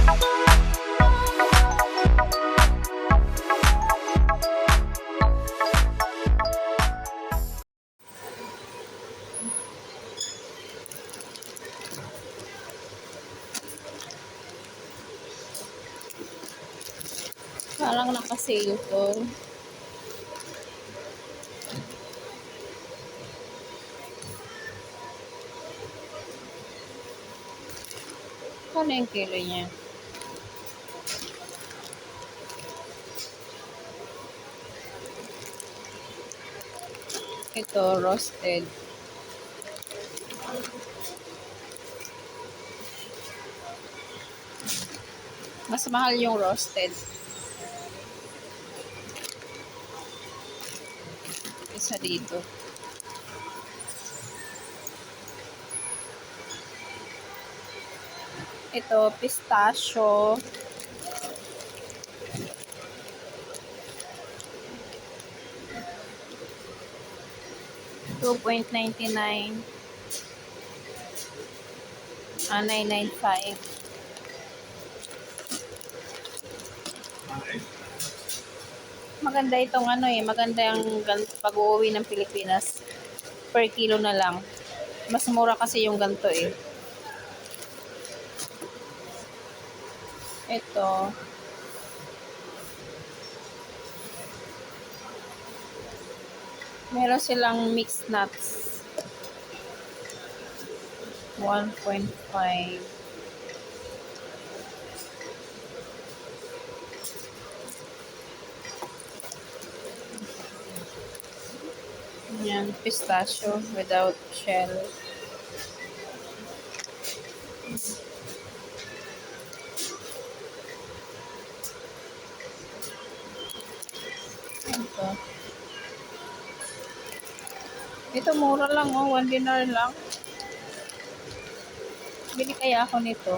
Parang naka-sale to. Ano yung kilo niya? Ito, roasted. Mas mahal yung roasted. Isa dito. Ito, pistachio. $2.99. 995. Maganda itong ano eh. Maganda yung pag-uwi ng Pilipinas. Per kilo na lang. Mas mura kasi yung ganito eh. Ito. Meron silang mixed nuts. 1.5. Yan, pistachio without shell. Ito mura lang oh, $1 lang. Bili kaya ako nito.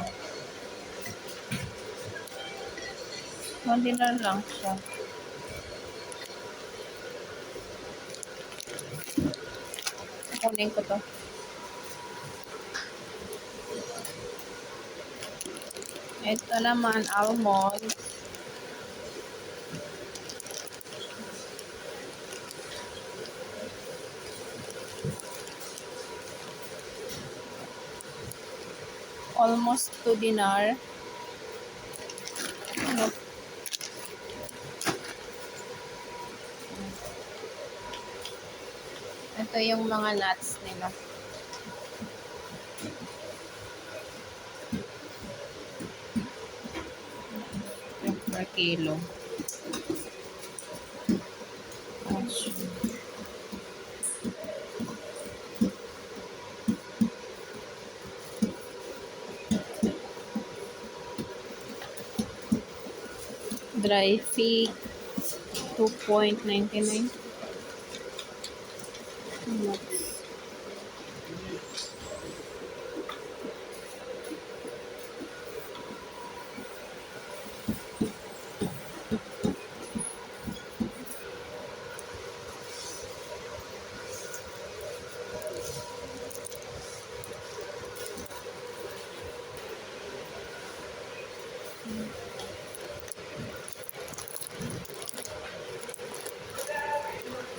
$1 lang siya. Kunin ko to. Ito naman, almond. Almost $2. Ano? Ito yung mga nuts nila. Per kilo. Dry fig, $2.99.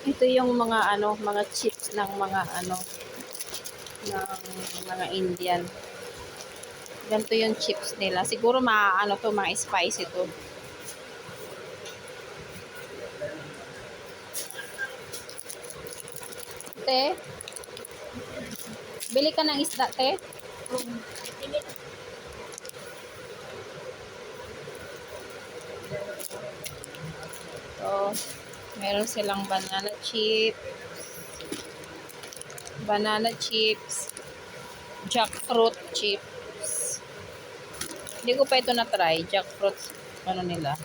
Ito yung mga ano, mga chips ng mga ano, ng mga Indian. Ganito yung chips nila. Siguro ano to, mga spicy to. Te, bili ka ng isda, te. So, meron silang banana chips, jackfruit chips. Hindi ko pa ito na-try, jackfruit, ano nila.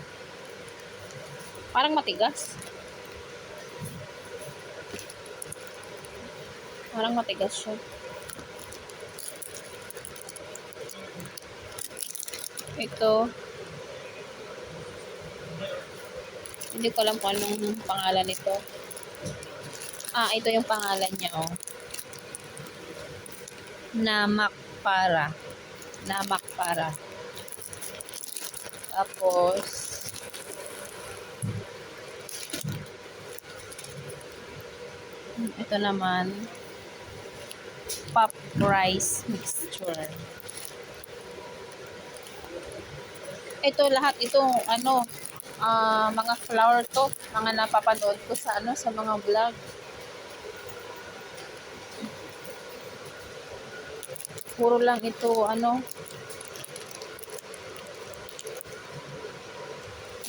Parang matigas. Parang matigas siya. Ito, hindi ko alam kung anong pangalan nito. Ito yung pangalan niya, oh. Namak para. Tapos, ito naman, pop rice mixture. Ito lahat ito ano, mga flour to, mga napapanood ko sa ano sa mga vlog. Puro lang ito ano,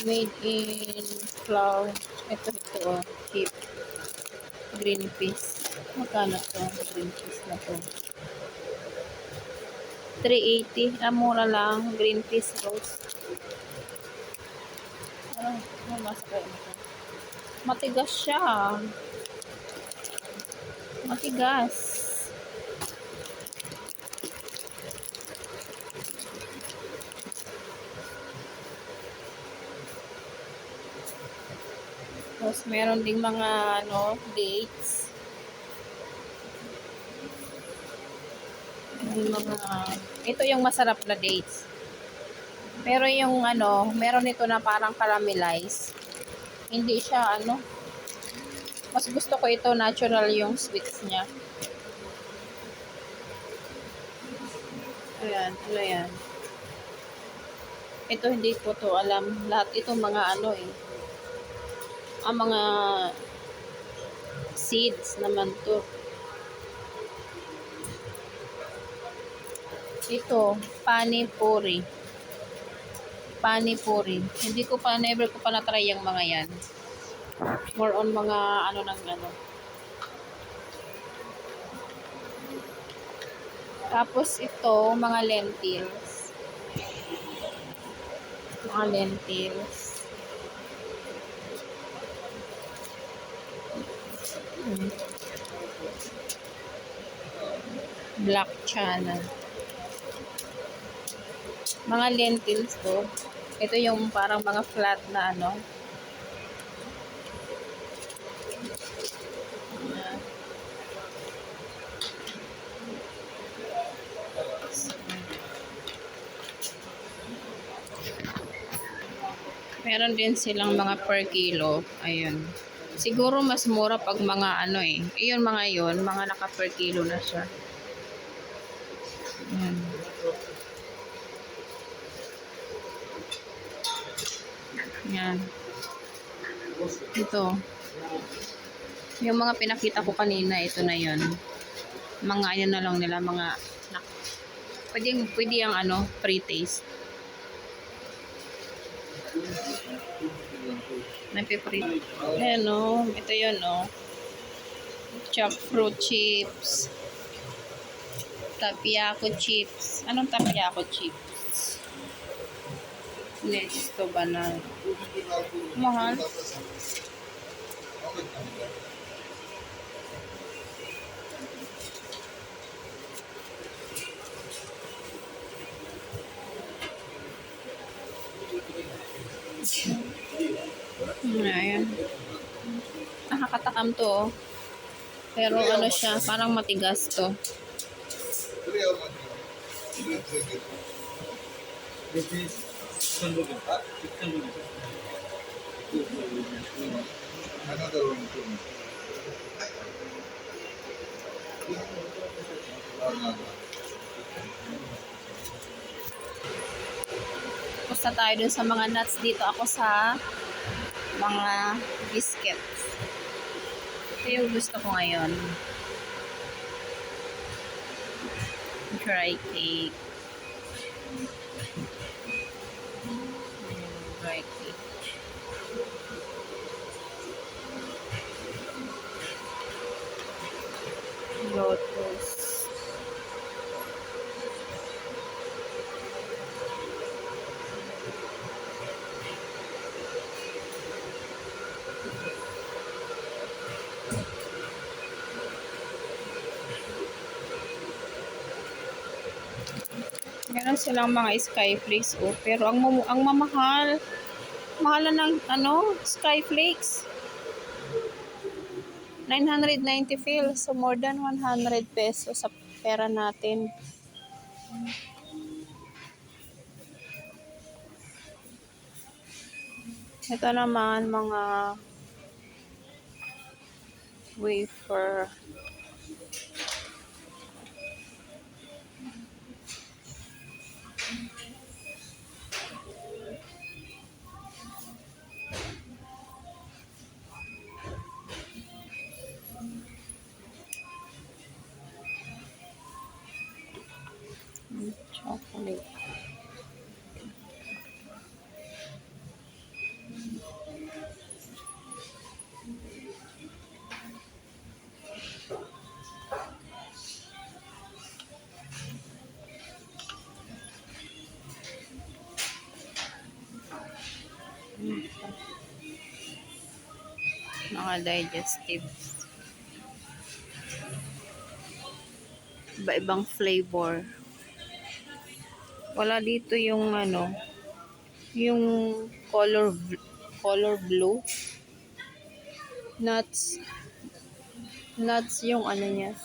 made in flour. Ito oh, cheap green peas. Magkano to? Green peas na to. 380. Mura lang. Green peas roast. Ano masakay ito? Matigas siya. Matigas. Tapos meron ding mga ano, dates. Yung mga, ito yung masarap na dates. Pero yung ano, meron ito na parang caramelize. Hindi siya ano, mas gusto ko ito natural yung sweets niya. Ayan, ano yan. Ito hindi ko to alam. Lahat ito mga ano eh. Ang mga seeds naman to. Ito, pani puri. Pani puri. Hindi ko pa, never ko pa na-try yung mga yan. More on mga ano ng ano. Tapos ito, mga lentils. Mga lentils. Black chana. Mga lentils to. Ito yung parang mga flat na ano. Meron din silang mga per kilo. Ayun. Siguro mas mura pag mga ano eh. Iyon mga yon, mga naka per kilo na siya. Ayan. Yan. Ito. Yung mga pinakita ko kanina, ito na yon. Mga ano na lang nila, mga pwede yung ano, pre-taste. Napiprito. Ayan o. Ito yun o. Chopped fruit chips. Tapiako chips. Anong tapiako chips? Next to banana. Mahal. Ayan. Nakakatakam to oh. Pero ano siya, parang matigas to. Pusta tayo dun sa mga nuts. Dito ako sa mga biscuits. Ito yung gusto ko ngayon. Dry cake. Dry cake. Lotus. Meron silang mga skyflakes oh, pero ang mamahal. Mahal na ng ano, skyflakes. 990 fils, so more than 100 pesos sa pera natin. Ito naman, mga wafer. Chocolate. Mga digestives. Iba-ibang flavor. Wala dito yung ano, yung color blue. Nuts. Nuts yung ano niya.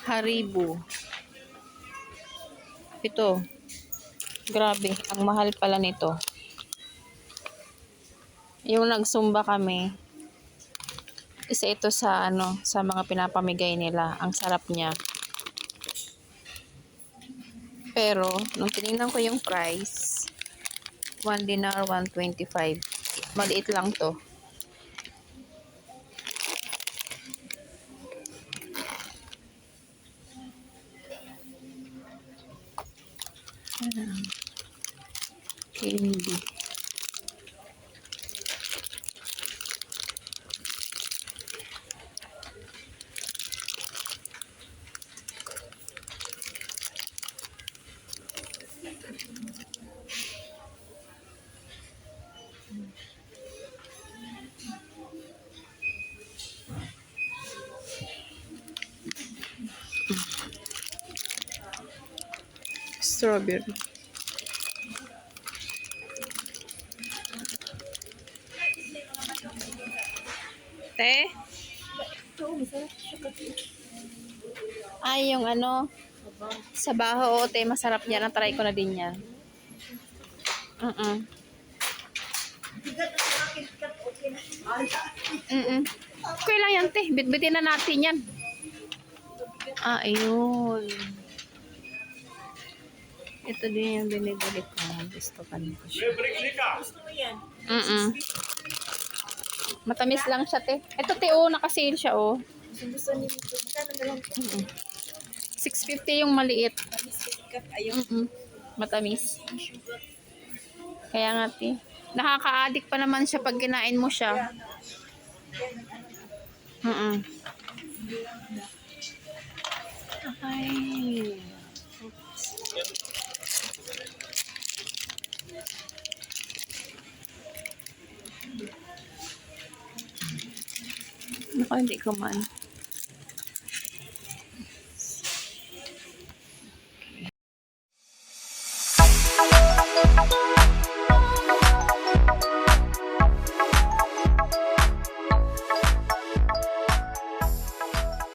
Haribo. Ito. Grabe, ang mahal pala nito. Yung nagsumba kami, isa ito sa ano, sa mga pinapamigay nila. Ang sarap niya. Pero, nung tinignan ko yung price, 1 dinar, 125. Maliit lang to. Candy. Strawberry. Te? Ay, yung ano, sa baho, te, masarap yan. Na-try ko na din yan. Okay lang yan, te. Bitbitin na natin yan. Ah, ayun. Ito din yung binibili ko. Gusto ka nito. Gusto mo yan? Matamis lang siya, te. Ito, te, oh, naka-sale siya, oh. Gusto niyo ito. Kano na lang po? 650 yung maliit. Ayun. Matamis. Kaya nga, te. Nakaka-addict pa naman siya pag kinain mo siya. Okay. Naku, hindi ko man.